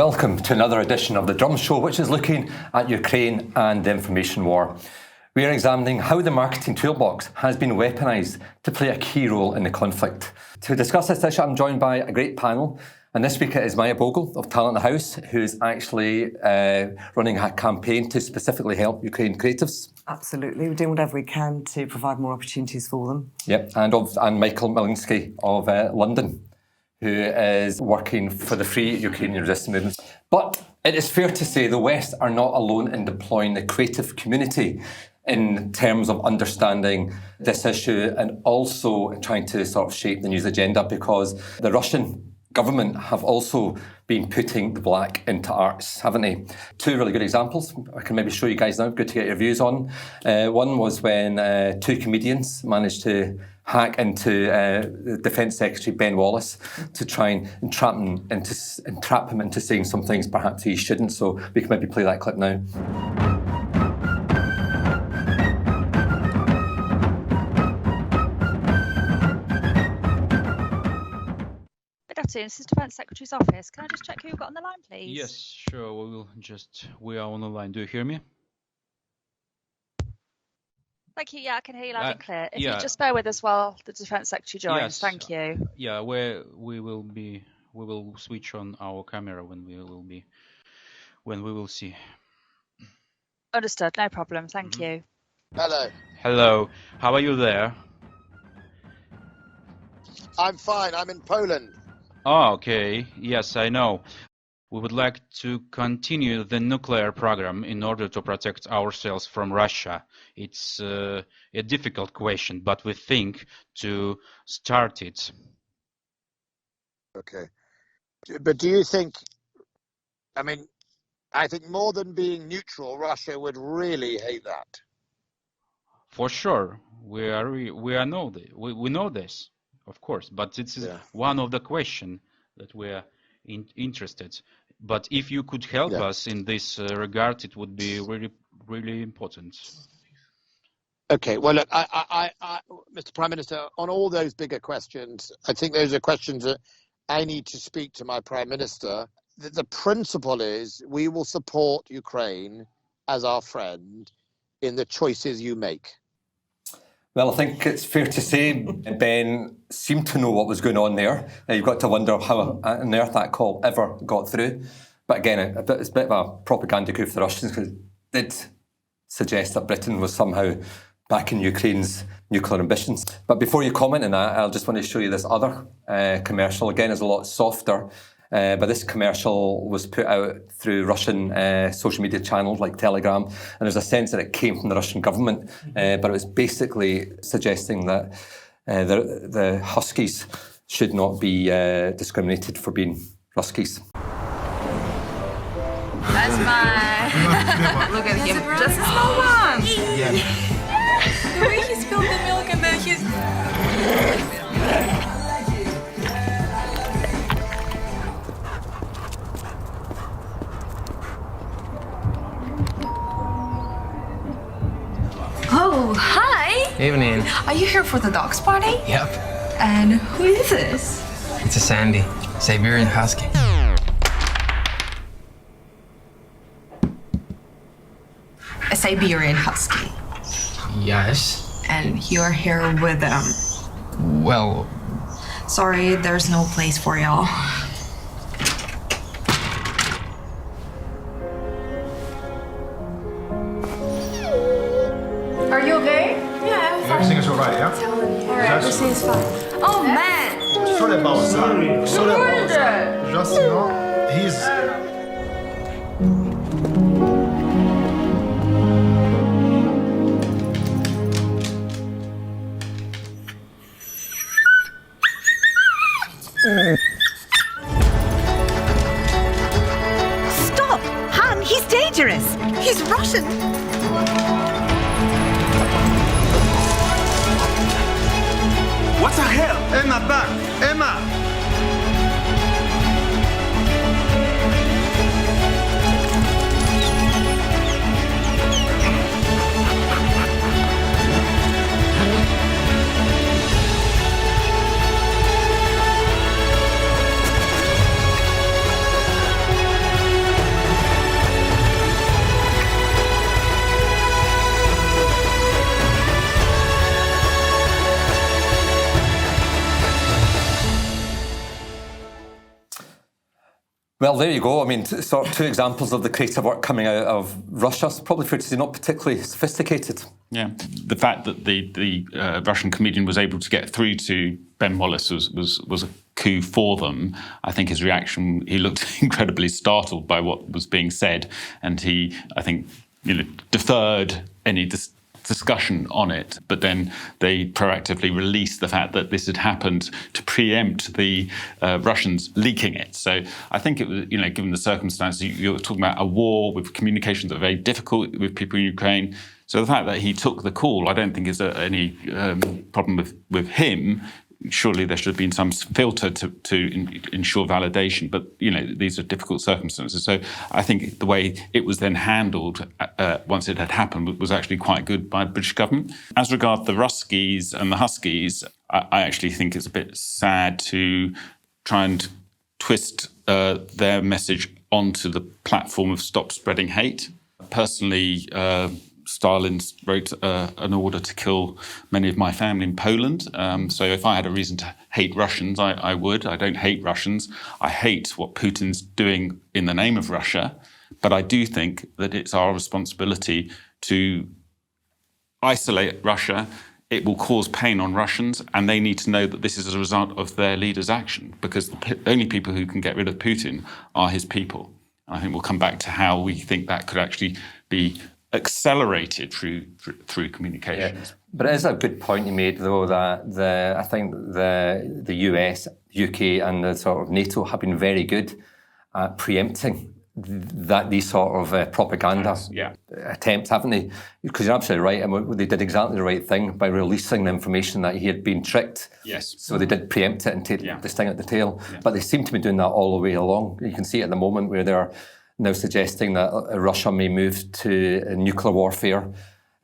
Welcome to another edition of The Drum Show, which is looking at Ukraine and the information war. We are examining how the marketing toolbox has been weaponized to play a key role in the conflict. To discuss this issue, I'm joined by a great panel. And this week it is Maya Bogle of Talenthouse, who's actually running a campaign to specifically help Ukrainian creatives. Absolutely. We're doing whatever we can to provide more opportunities for them. Yep, and Moszynski of London, who is working for the Free Ukrainian Resistance Movement. But it is fair to say the West are not alone in deploying the creative community in terms of understanding this issue and also trying to sort of shape the news agenda, because the Russian government have also been putting the black into arts, haven't they? Two really good examples I can maybe show you guys now, good to get your views on. One was when two comedians managed to hack into the Defence Secretary Ben Wallace to try and entrap him into saying some things perhaps he shouldn't. So we can maybe play that clip now. This is Defence Secretary's office. Can I just check who you've got on the line, please? Yes, sure. We are on the line. Do you hear me? Thank you. Yeah, I can hear you loud and clear. If you just bear with us while the Defence Secretary joins. Yes. Thank you. Yeah, we will switch on our camera when we will see. Understood. No problem. Thank you. Hello. Hello. How are you there? I'm fine. I'm in Poland. Oh, okay. Yes, I know. We would like to continue the nuclear program in order to protect ourselves from Russia. It's a difficult question, but we think to start it. Okay. But do you think, I think more than being neutral, Russia would really hate that. For sure. We know this. Of course, but it's one of the questions that we are interested. But if you could help us in this regard, it would be really, really important. Okay. Well, look, I, Mr. Prime Minister, on all those bigger questions, I think those are questions that I need to speak to my Prime Minister. The principle is we will support Ukraine as our friend in the choices you make. Well, I think it's fair to say Ben seemed to know what was going on there. You've got to wonder how on earth that call ever got through. But again, it's a bit of a propaganda coup for the Russians, because it did suggest that Britain was somehow backing Ukraine's nuclear ambitions. But before you comment on that, I'll just want to show you this other commercial. Again, it's a lot softer. But this commercial was put out through Russian social media channels like Telegram, and there's a sense that it came from the Russian government, but it was basically suggesting that the Huskies should not be discriminated for being Ruskies. That's mine. Look at him, just a small one. Yeah. The way he spilled the milk and then he's... Oh, hi! Evening. Are you here for the dogs party? Yep. And who is this? It's a Sandy, Siberian Husky. A Siberian Husky. Yes. And you're here with them. Well... Sorry, there's no place for y'all. Are you okay? Yeah, I'm fine. Everything is alright, yeah? Alright, everything is fine. Oh man! Sorry about that. Sorry about that. Just, he's... Stop! Han, he's dangerous! He's Russian! What the hell? Emma, back! Emma! Well, there you go. I mean, sort of two examples of the creative work coming out of Russia. It's probably fair to say not particularly sophisticated. Yeah, the fact that the Russian comedian was able to get through to Ben Wallace was a coup for them. I think his reaction, he looked incredibly startled by what was being said, and he, I think, deferred any discussion on it, but then they proactively released the fact that this had happened to preempt the Russians leaking it. So I think it was, given the circumstances, you're talking about a war with communications that are very difficult with people in Ukraine. So the fact that he took the call, I don't think is any problem with him. Surely there should have been some filter to ensure validation, but these are difficult circumstances. So I think the way it was then handled once it had happened was actually quite good by the British government. As regard the Ruskies and the Huskies, I actually think it's a bit sad to try and twist their message onto the platform of stop spreading hate. Personally, Stalin wrote an order to kill many of my family in Poland. So if I had a reason to hate Russians, I would. I don't hate Russians. I hate what Putin's doing in the name of Russia. But I do think that it's our responsibility to isolate Russia. It will cause pain on Russians, and they need to know that this is as a result of their leader's action, because the only people who can get rid of Putin are his people. And I think we'll come back to how we think that could actually be accelerated through communications. Yeah. But it is a good point you made, though, that I think the US, UK and the sort of NATO have been very good at preempting these sort of propaganda attempts, haven't they? Because you're absolutely right. And they did exactly the right thing by releasing the information that he had been tricked. Yes. So they did preempt it and take the sting at the tail. Yeah. But they seem to be doing that all the way along. You can see at the moment where they're now suggesting that Russia may move to nuclear warfare.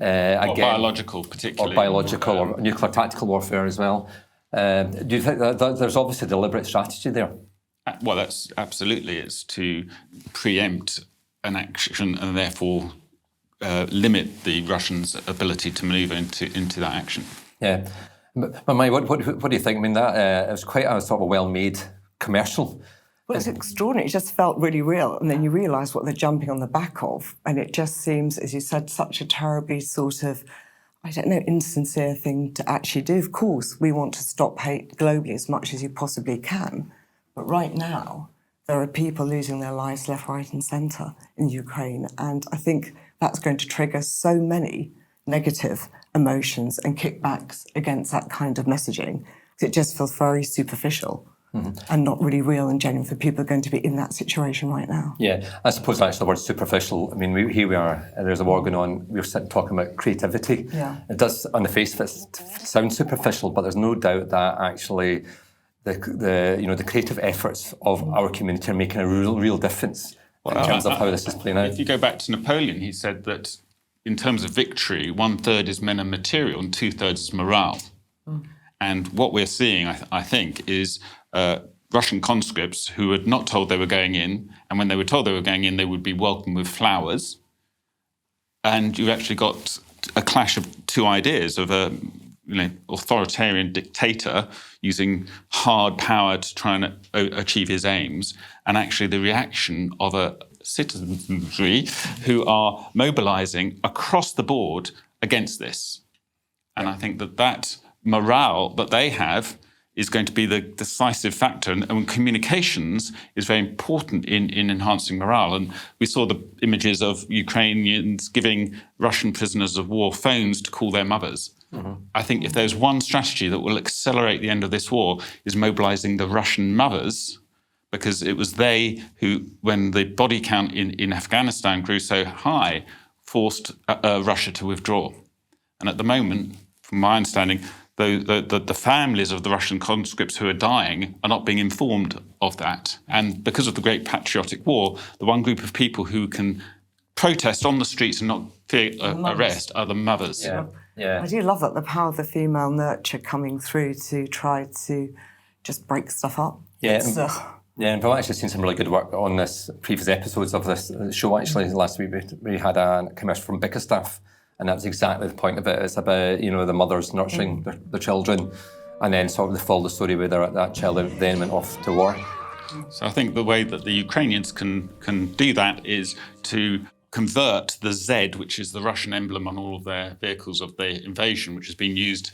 Or biological, particularly. Or biological or nuclear tactical warfare as well. Do you think that there's obviously a deliberate strategy there? Well, that's absolutely. It's to preempt an action and therefore limit the Russians' ability to manoeuvre into that action. Yeah. But Maya, what do you think? I mean, that it was quite a sort of well-made commercial. Well, it's extraordinary. It just felt really real. And then you realise what they're jumping on the back of. And it just seems, as you said, such a terribly sort of, insincere thing to actually do. Of course, we want to stop hate globally as much as you possibly can. But right now, there are people losing their lives left, right and centre in Ukraine. And I think that's going to trigger so many negative emotions and kickbacks against that kind of messaging. It just feels very superficial. And not really real and genuine for people who are going to be in that situation right now. Yeah, I suppose actually the word superficial, I mean, here we are, there's a war going on, we're sitting talking about creativity. Yeah. It does, on the face of it, sound superficial, but there's no doubt that actually the creative efforts of our community are making a real difference in terms of how this is playing out. If you go back to Napoleon, he said that in terms of victory, 1/3 is men and material and 2/3 is morale. And what we're seeing, I think, is Russian conscripts who were not told they were going in, and when they were told they were going in, they would be welcomed with flowers. And you've actually got a clash of two ideas of a authoritarian dictator using hard power to try and achieve his aims, and actually the reaction of a citizenry who are mobilising across the board against this. And I think that morale that they have is going to be the decisive factor. And communications is very important in enhancing morale. And we saw the images of Ukrainians giving Russian prisoners of war phones to call their mothers. I think if there's one strategy that will accelerate the end of this war is mobilising the Russian mothers, because it was they who, when the body count in Afghanistan grew so high, forced Russia to withdraw. And at the moment, from my understanding, the families of the Russian conscripts who are dying are not being informed of that. And because of the Great Patriotic War, the one group of people who can protest on the streets and not fear arrest are the mothers. Yeah. I do love that, the power of the female nurture coming through to try to just break stuff up. Yeah, and we've actually seen some really good work on this, previous episodes of this show. Actually, last week we had a commercial from Bickerstaff, and that was exactly the point of it. It's about, the mothers nurturing their children, and then sort of they follow the story where that child then went off to war. So I think the way that the Ukrainians can do that is to convert the Z, which is the Russian emblem on all of their vehicles of the invasion, which has been used,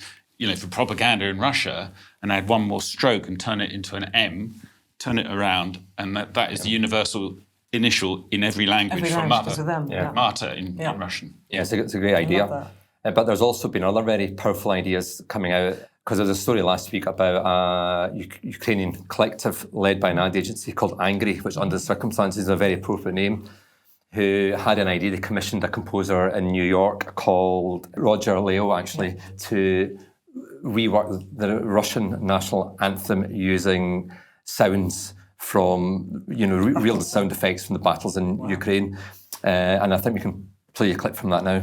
for propaganda in Russia, and add one more stroke and turn it into an M, turn it around, and that is the universal initial in every language for mother. Mata in Russian. Yeah, it's a great idea. But there's also been other very powerful ideas coming out, because there was a story last week about a Ukrainian collective led by an ad agency called Angry, which under the circumstances is a very appropriate name, who had an idea. They commissioned a composer in New York called Roger Leo, actually, to rework the Russian national anthem using sounds from, real sound effects from the battles in Ukraine. And I think we can play a clip from that now.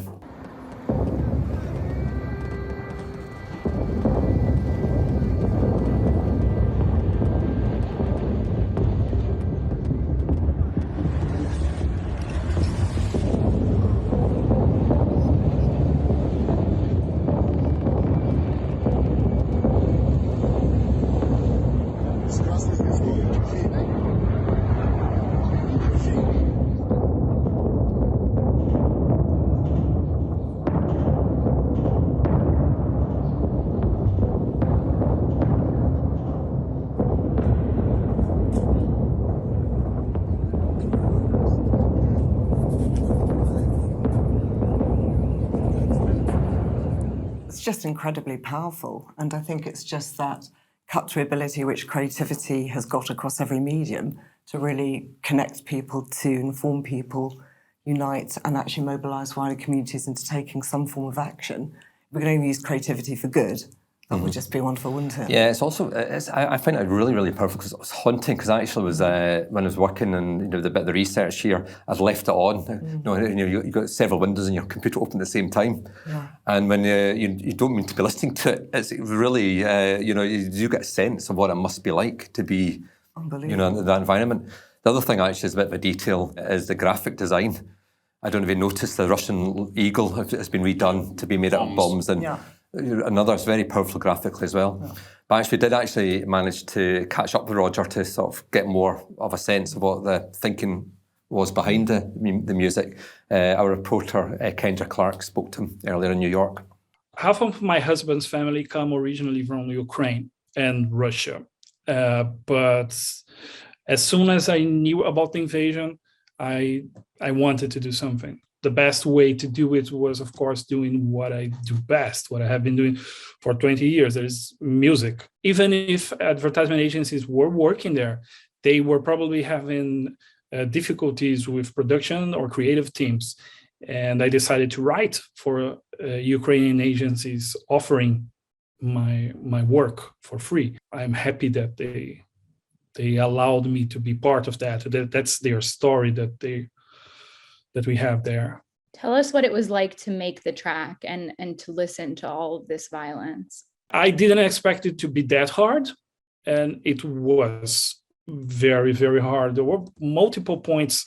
Just incredibly powerful, and I think it's just that cut-through ability which creativity has got across every medium to really connect people, to inform people, unite, and actually mobilise wider communities into taking some form of action. If we can only use creativity for good, that would just be wonderful, wouldn't it? Yeah, it's also, I find it really, really powerful, because it was haunting, because I actually was, when I was working and the bit of the research here, I'd left it on. You've got several windows in your computer open at the same time. Yeah. And when you don't mean to be listening to it, it's really, you do get a sense of what it must be like to be, in that environment. The other thing actually is a bit of a detail, is the graphic design. I don't know if you noticed the Russian eagle has been redone to be made out of bombs. And another is very powerful graphically as well. Yeah. But we did manage to catch up with Roger to sort of get more of a sense of what the thinking was behind the music. Our reporter, Kendra Clark, spoke to him earlier in New York. Half of my husband's family come originally from Ukraine and Russia. But as soon as I knew about the invasion, I wanted to do something. The best way to do it was, of course, doing what I do best, what I have been doing for 20 years. That is music. Even if advertisement agencies were working there, they were probably having difficulties with production or creative teams. And I decided to write for Ukrainian agencies offering my work for free. I'm happy that they allowed me to be part of that. That's their story that we have there. Tell us what it was like to make the track and to listen to all of this violence. I didn't expect it to be that hard, and it was very, very hard. There were multiple points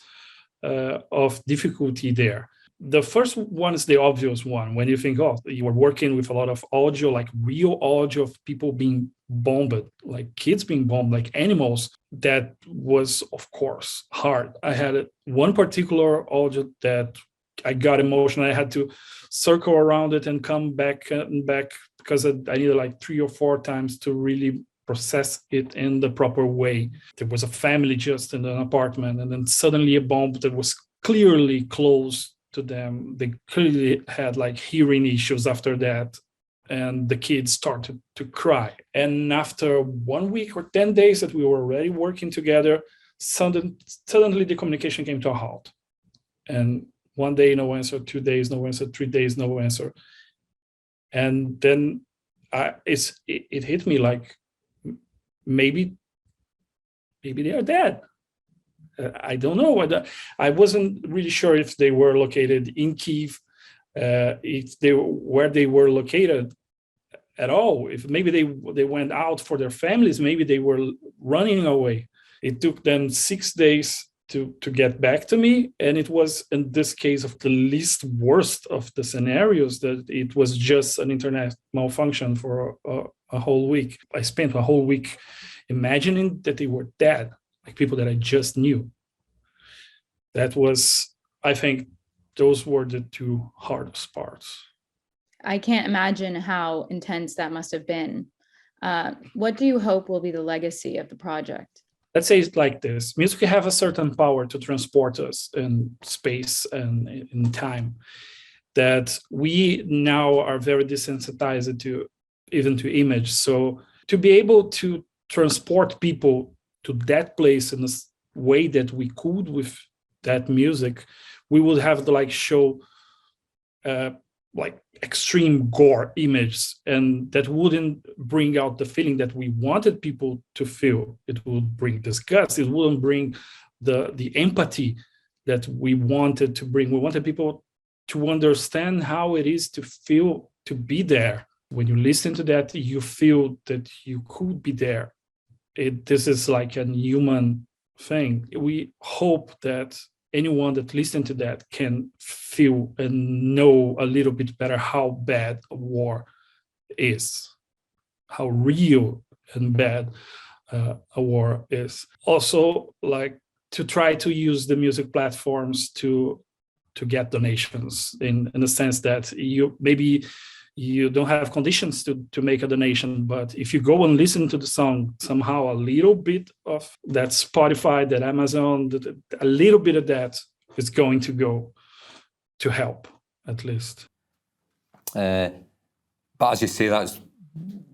of difficulty there. The first one is the obvious one. When you think, you are working with a lot of audio, like real audio of people being bombed, like kids being bombed, like animals, that was, of course, hard. I had one particular audio that I got emotional. I had to circle around it and come back and back, because I needed like 3 or 4 times to really process it in the proper way. There was a family just in an apartment, and then suddenly a bomb that was clearly close to them. They clearly had like hearing issues after that, and the kids started to cry. And after 1 week or 10 days that we were already working together, suddenly the communication came to a halt. And 1 day, no answer, 2 days, no answer, 3 days, no answer. And then it hit me like, maybe they are dead. I don't know. I wasn't really sure if they were located in Kyiv, where they were located at all. If maybe they went out for their families, maybe they were running away. It took them 6 days to get back to me, and it was in this case of the least worst of the scenarios, that it was just an internet malfunction for a whole week. I spent a whole week imagining that they were dead. like people that I just knew. That was, I think, those were the two hardest parts. I can't imagine how intense that must have been. What do you hope will be the legacy of the project? Let's say it's like this. Music have a certain power to transport us in space and in time, that we now are very desensitized to, even to image. So to be able to transport people to that place in a way that we could with that music, we would have to like show like extreme gore images, and that wouldn't bring out the feeling that we wanted people to feel. It would bring disgust. It wouldn't bring the empathy that we wanted to bring. We wanted people to understand how it is to feel, to be there. When you listen to that, you feel that you could be there. This is like a human thing. We hope that anyone that listens to that can feel and know a little bit better how bad a war is, how real and bad a war is. Also, like to try to use the music platforms to get donations in the sense that maybe you don't have conditions to make a donation, but if you go and listen to the song, somehow a little bit of that Spotify, that Amazon, a little bit of that is going to go to help, at least. But as you say, that's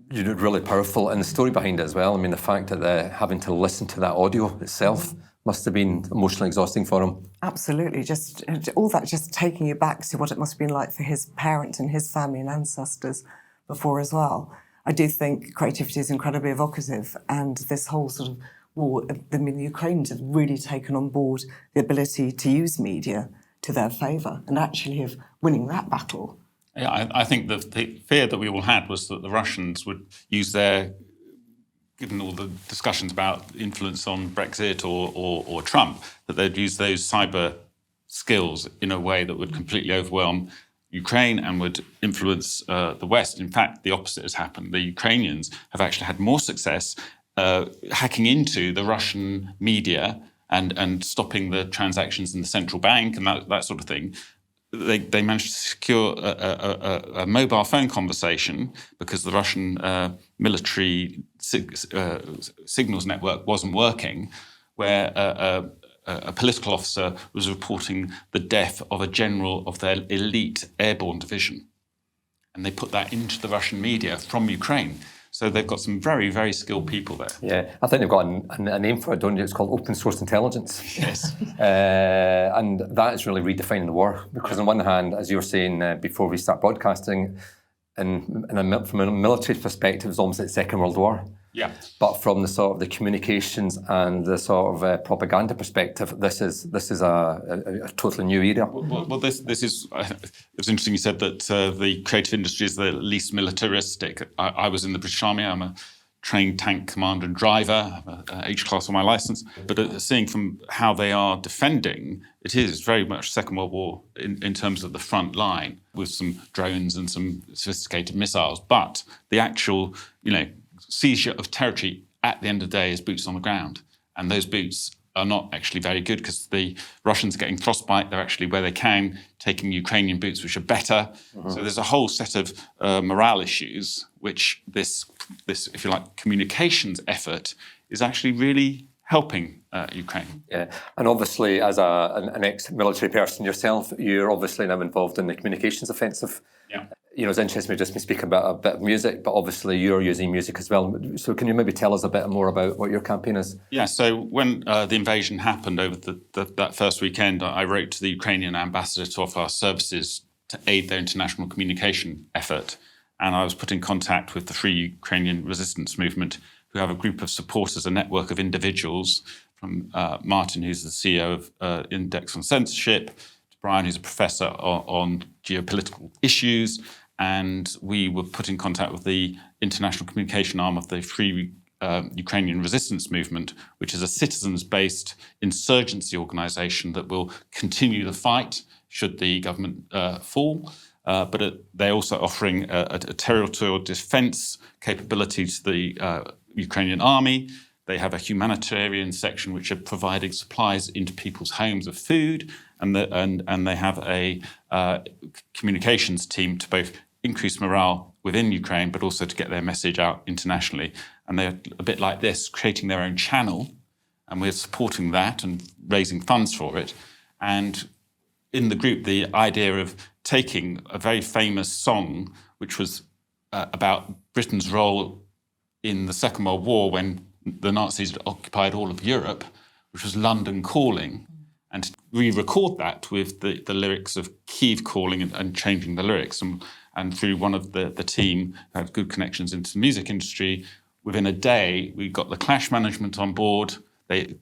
really powerful, and the story behind it as well. I mean, the fact that having to listen to that audio itself must have been emotionally exhausting for him. Absolutely, just all that, just taking you back to what it must have been like for his parents and his family and ancestors before as well. I do think creativity is incredibly evocative, and this whole sort of war, I mean, the Ukrainians have really taken on board the ability to use media to their favour and actually have winning that battle. Yeah, I think the fear that we all had was that the Russians would use their, given all the discussions about influence on Brexit or Trump, that they'd use those cyber skills in a way that would completely overwhelm Ukraine and would influence the West. In fact, the opposite has happened. The Ukrainians have actually had more success hacking into the Russian media and stopping the transactions in the central bank and that sort of thing. They managed to secure a mobile phone conversation because the Russian military signals network wasn't working, where a political officer was reporting the death of a general of their elite airborne division. And they put that into the Russian media from Ukraine. So they've got some very, very skilled people there. Yeah, I think they've got a name for it, don't you? It's called open source intelligence. Yes. And that is really redefining the war. Because on one hand, as you were saying before we start broadcasting, from a military perspective, it's almost like the Second World War. Yeah. But from the sort of the communications and the sort of propaganda perspective, this is a totally new era. Well, this is. It was interesting you said that the creative industry is the least militaristic. I was in the British Army. I'm a trained tank commander and driver. I have a H-class on my licence. But seeing from how they are defending, it is very much Second World War in terms of the front line with some drones and some sophisticated missiles. But the actual, seizure of territory at the end of the day is boots on the ground. And those boots are not actually very good because the Russians are getting frostbite. They're actually, where they can, taking Ukrainian boots, which are better. Mm-hmm. So there's a whole set of morale issues, which this, if you like, communications effort is actually really helping Ukraine. Yeah, and obviously as an ex-military person yourself, you're obviously now involved in the communications offensive. Yeah. It's interesting we've just been speaking about a bit of music, but obviously you're using music as well. So can you maybe tell us a bit more about what your campaign is? Yeah, so when the invasion happened over that first weekend, I wrote to the Ukrainian ambassador to offer our services to aid their international communication effort. And I was put in contact with the Free Ukrainian Resistance Movement, who have a group of supporters, a network of individuals, from Martin, who's the CEO of Index on Censorship, to Brian, who's a professor on geopolitical issues. And we were put in contact with the international communication arm of the Free Ukrainian Resistance Movement, which is a citizens-based insurgency organisation that will continue the fight should the government fall. But they're also offering a territorial defence capability to the Ukrainian army. They have a humanitarian section which are providing supplies into people's homes of food, and they have a communications team to both increase morale within Ukraine, but also to get their message out internationally. And they're a bit like this, creating their own channel, and we're supporting that and raising funds for it. And in the group, the idea of taking a very famous song, which was about Britain's role in the Second World War when the Nazis had occupied all of Europe, which was London Calling, and to re-record that with the lyrics of Kyiv Calling and changing the lyrics. And through one of the team who had good connections into the music industry, within a day, we got the Clash management on board.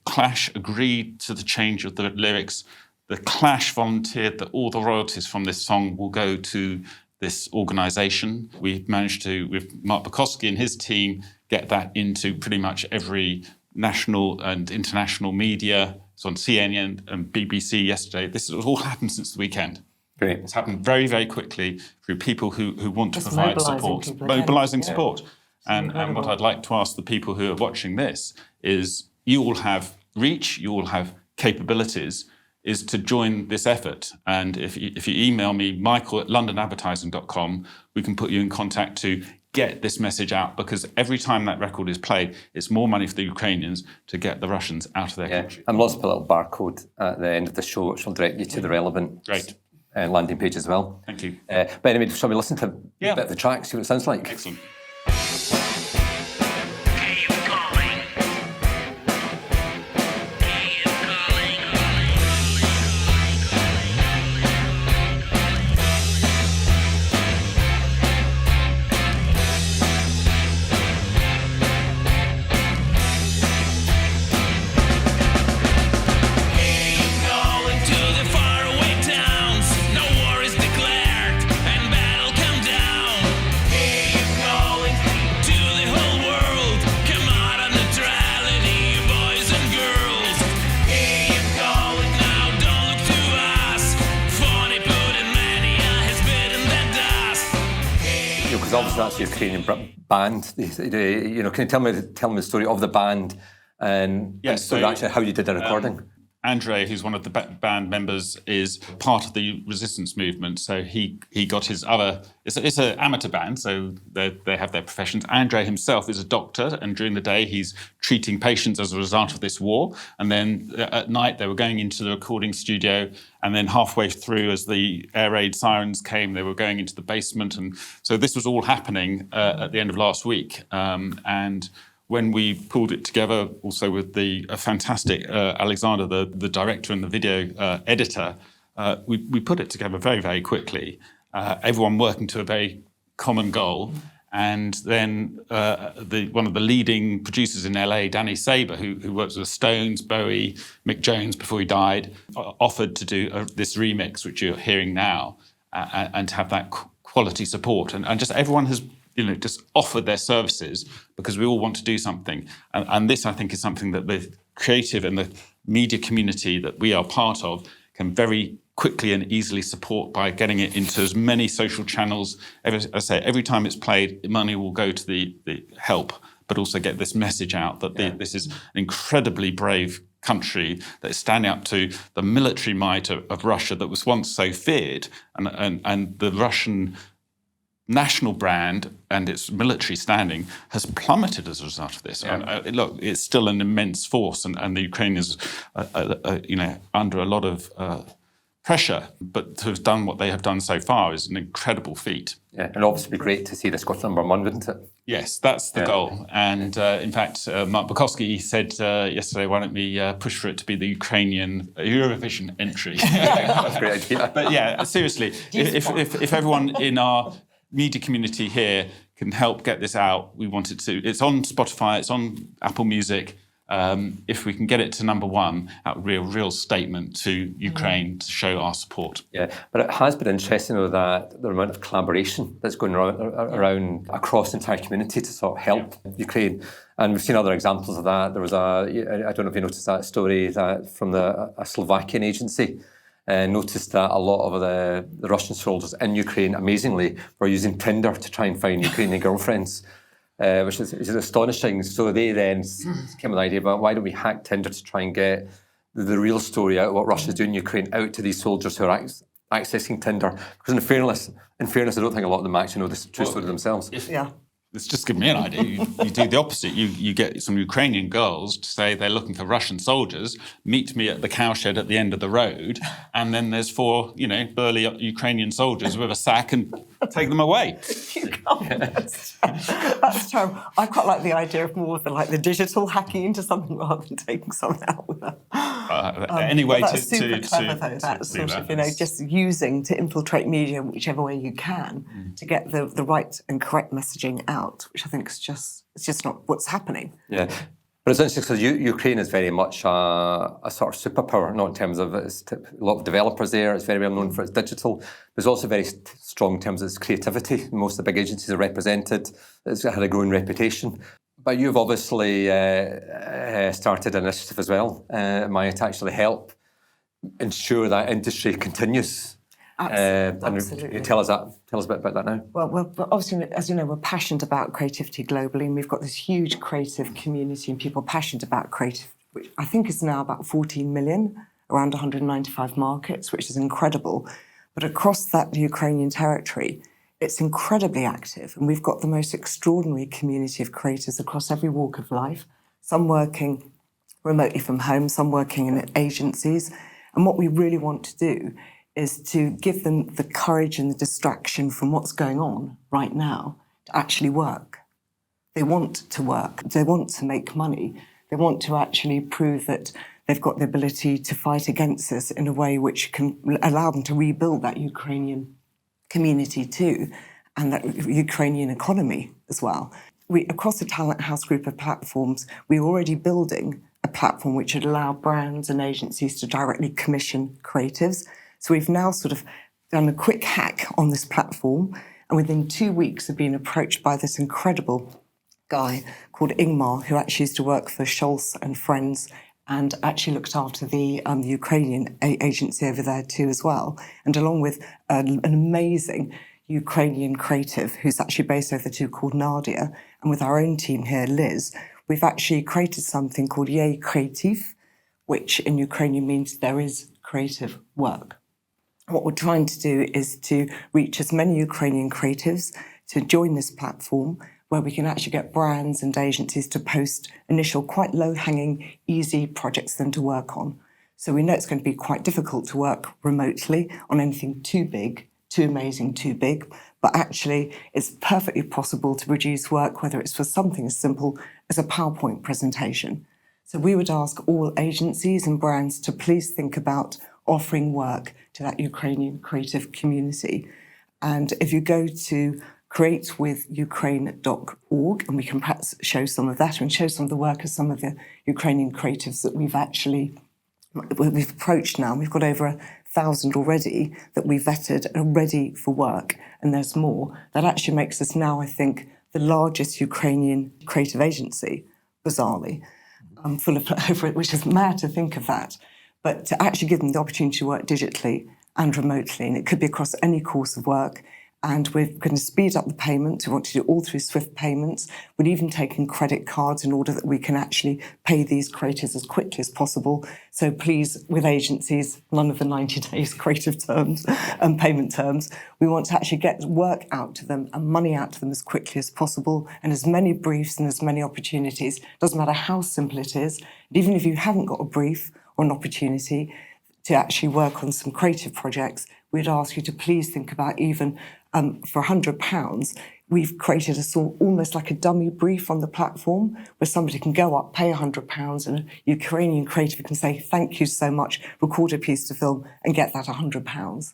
Clash agreed to the change of the lyrics. The Clash volunteered that all the royalties from this song will go to this organisation. We managed to, with Mark Bukowski and his team, get that into pretty much every national and international media. It's on CNN and BBC yesterday. This has all happened since the weekend. Great. It's happened very, very quickly through people who want to provide support. Mobilising support. And what I'd like to ask the people who are watching this is, you all have reach, you all have capabilities, is to join this effort. And if you email me, michael@londonadvertising.com, we can put you in contact to get this message out, because every time that record is played, it's more money for the Ukrainians to get the Russians out of their country. And we'll also put a little barcode at the end of the show, which will direct you to the relevant landing page as well. Thank you. But anyway, shall we listen to a bit of the track, see what it sounds like? Excellent. Because obviously that's a Ukrainian band. You know, can you tell me the story of the band and actually how you did the recording? Andrei, who's one of the band members, is part of the resistance movement. So he got his other... It's an amateur band, so they have their professions. Andrei himself is a doctor, and during the day he's treating patients as a result of this war. And then at night they were going into the recording studio, and then halfway through, as the air raid sirens came, they were going into the basement. And so this was all happening at the end of last week. And when we pulled it together, also with the fantastic Alexander, the director and the video editor, we put it together very, very quickly. Everyone working to a very common goal. And then one of the leading producers in LA, Danny Saber, who works with Stones, Bowie, Mick Jones before he died, offered to do this remix, which you're hearing now, and to have that quality support. And just everyone has just offered their services, because we all want to do something. And this, I think, is something that the creative and the media community that we are part of can very quickly and easily support by getting it into as many social channels. Every time it's played, money will go to the help, but also get this message out that this is an incredibly brave country that is standing up to the military might of Russia that was once so feared, and the Russian national brand and its military standing has plummeted as a result of this. Look, it's still an immense force, and the Ukrainians are under a lot of pressure, but to have done what they have done so far is an incredible feat. Yeah, and obviously it'd be great to see this go to number one, wouldn't it? Yes, that's the goal. And in fact, Mark Bukowski said yesterday, why don't we push for it to be the Ukrainian Eurovision entry? That's a great idea. But yeah, seriously, if everyone in our media community here can help get this out, we want it to. It's on Spotify, it's on Apple Music. If we can get it to number one, that would be a real statement to Ukraine to show our support. Yeah, but it has been interesting, though, that the amount of collaboration that's going around across the entire community to sort of help Ukraine. And we've seen other examples of that. There was I don't know if you noticed that story that from a Slovakian agency. Noticed that a lot of the Russian soldiers in Ukraine, amazingly, were using Tinder to try and find Ukrainian girlfriends. which is astonishing. So they then came with the idea about why don't we hack Tinder to try and get the real story out of what Russia's doing in Ukraine out to these soldiers who are accessing Tinder. Because in fairness, I don't think a lot of them actually know the true story themselves. It's just given me an idea. You do the opposite. You get some Ukrainian girls to say they're looking for Russian soldiers, meet me at the cowshed at the end of the road, and then there's 4, burly Ukrainian soldiers with a sack and take them away. That's terrible. I quite like the idea of more of the digital hacking into something rather than taking someone out with it. Anyway, that's super clever, though. That's sort of, just using to infiltrate media whichever way you can to get the right and correct messaging out, which I think is just not what's happening. Yeah. But it's interesting because Ukraine is very much a sort of superpower, not in terms of a lot of developers there. It's very well known for its digital. But it's also very strong in terms of its creativity. Most of the big agencies are represented. It's had a growing reputation. But you've obviously started an initiative as well, Maya, to actually help ensure that industry continues. Absolutely. And tell us a bit about that now. Well, obviously, as you know, we're passionate about creativity globally, and we've got this huge creative community and people passionate about creative, which I think is now about 14 million, around 195 markets, which is incredible. But across that Ukrainian territory, it's incredibly active, and we've got the most extraordinary community of creators across every walk of life, some working remotely from home, some working in agencies. And what we really want to do is to give them the courage and the distraction from what's going on right now to actually work. They want to work. They want to make money. They want to actually prove that they've got the ability to fight against this in a way which can allow them to rebuild that Ukrainian community too, and that Ukrainian economy as well. Across the Talenthouse group of platforms, we're already building a platform which would allow brands and agencies to directly commission creatives. So we've now sort of done a quick hack on this platform, and within 2 weeks have been approached by this incredible guy called Ingmar, who actually used to work for Scholz and Friends and actually looked after the Ukrainian agency over there too as well. And along with an amazing Ukrainian creative who's actually based over there too called Nadia, and with our own team here, Liz, we've actually created something called Ye Creative, which in Ukrainian means there is creative work. What we're trying to do is to reach as many Ukrainian creatives to join this platform where we can actually get brands and agencies to post initial, quite low-hanging, easy projects for them to work on. So we know it's going to be quite difficult to work remotely on anything too big, too amazing, too big, but actually it's perfectly possible to produce work, whether it's for something as simple as a PowerPoint presentation. So we would ask all agencies and brands to please think about offering work to that Ukrainian creative community. And if you go to createwithukraine.org, and we can perhaps show some of that and show some of the work of some of the Ukrainian creatives that we've approached now. We've got over 1,000 already that we vetted and are ready for work, and there's more. That actually makes us now, I think, the largest Ukrainian creative agency, bizarrely, full of over it, which is mad to think of that. But to actually give them the opportunity to work digitally and remotely, and it could be across any course of work. And we're going to speed up the payments. We want to do all through Swift payments. We're even taking credit cards in order that we can actually pay these creators as quickly as possible. So please, with agencies, none of the 90 days creative terms and payment terms. We want to actually get work out to them and money out to them as quickly as possible, and as many briefs and as many opportunities. Doesn't matter how simple it is. And even if you haven't got a brief or an opportunity to actually work on some creative projects, we'd ask you to please think about even for £100, we've created almost like a dummy brief on the platform where somebody can go up, pay £100, and a Ukrainian creative can say, thank you so much, record a piece to film and get that £100.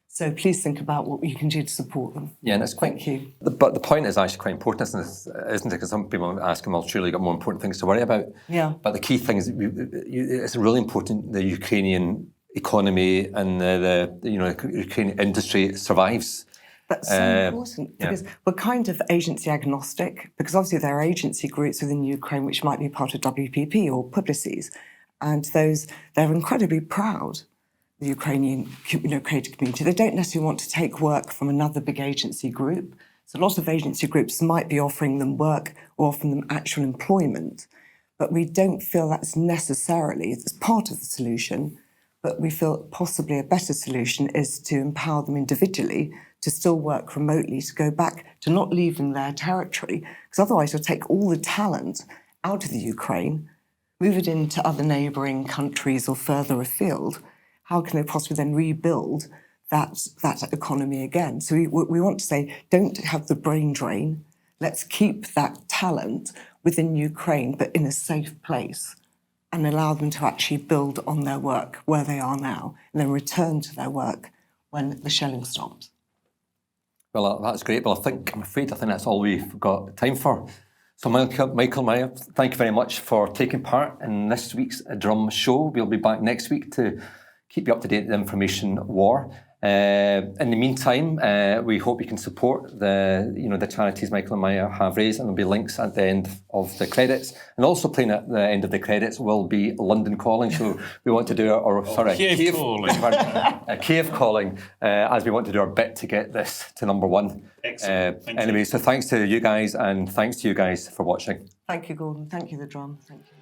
So please think about what you can do to support them. Yeah, and it's quite, thank you. But the point is actually quite important, isn't it? Because some people ask them, well, surely you've got more important things to worry about. Yeah. But the key thing is it's really important the Ukrainian economy and the Ukrainian industry survives. That's so important because we're kind of agency agnostic, because obviously there are agency groups within Ukraine which might be part of WPP or Publicis, and they're incredibly proud, the Ukrainian creative community. They don't necessarily want to take work from another big agency group. So a lot of agency groups might be offering them work or offering them actual employment, but we don't feel that's necessarily, it's part of the solution, but we feel possibly a better solution is to empower them individually to still work remotely, to go back, to not leaving their territory, because otherwise you'll take all the talent out of the Ukraine, move it into other neighbouring countries or further afield. How can they possibly then rebuild that economy again? So we want to say, don't have the brain drain. Let's keep that talent within Ukraine, but in a safe place, and allow them to actually build on their work where they are now, and then return to their work when the shelling stops. Well, that's great. Well, I'm afraid that's all we've got time for. So Michael, Maya, thank you very much for taking part in this week's Drum Show. We'll be back next week to keep you up to date with the information war. In the meantime, we hope you can support the charities Michael and Maya have raised, and there'll be links at the end of the credits. And also playing at the end of the credits will be London Calling. So we want to do Kiev Calling. Kiev Calling, as we want to do our bit to get this to number one. Excellent. Anyway, so thanks to you guys, and thanks to you guys for watching. Thank you, Gordon. Thank you, The Drum. Thank you.